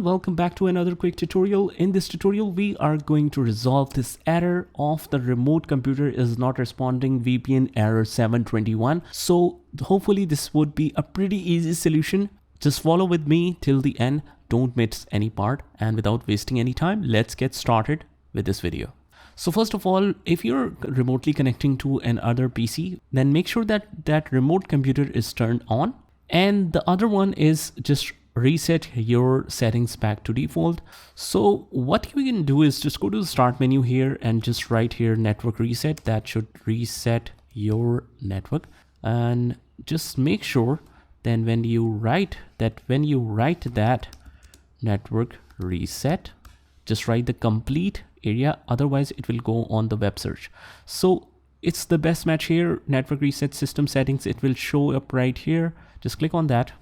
everyone, welcome back to another quick tutorial. In this tutorial we are going to resolve this error of the remote computer is not responding VPN error 721. So hopefully this would be a pretty easy solution. Just follow with me till the end, don't miss any part, and without wasting any time, let's get started with this video. So first of all, if you're remotely connecting to another PC, then make sure that that remote computer is turned on. And the other one is just reset your settings back to default. So what you can do is just go to the start menu here and just write here network reset. That should reset your network. And just make sure then when you write that network reset, just write the complete area, otherwise it will go on the web search. So it's the best match here, network reset system settings. It will show up right here. Just click on that.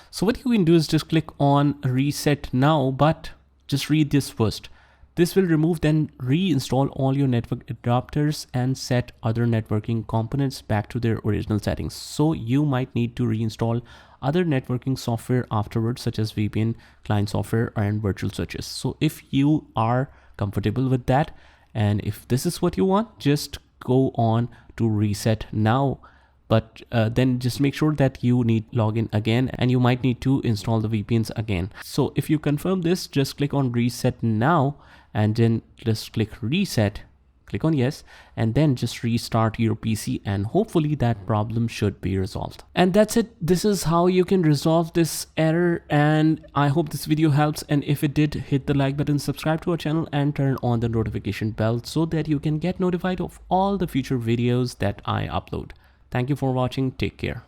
So what you can do is just click on reset now, but just read this first. This will remove then reinstall all your network adapters and set other networking components back to their original settings. So you might need to reinstall other networking software afterwards, such as VPN client software and virtual switches. So if you are comfortable with that, and if this is what you want, just go on to reset now. But then just make sure that you need login again, and you might need to install the VPNs again. So if you confirm this, just click on reset now and then just click reset, click on yes, and then just restart your PC, and hopefully that problem should be resolved. And that's it. This is how you can resolve this error, and I hope this video helps. And if it did, hit the like button, subscribe to our channel, and turn on the notification bell so that you can get notified of all the future videos that I upload. Thank you for watching. Take care.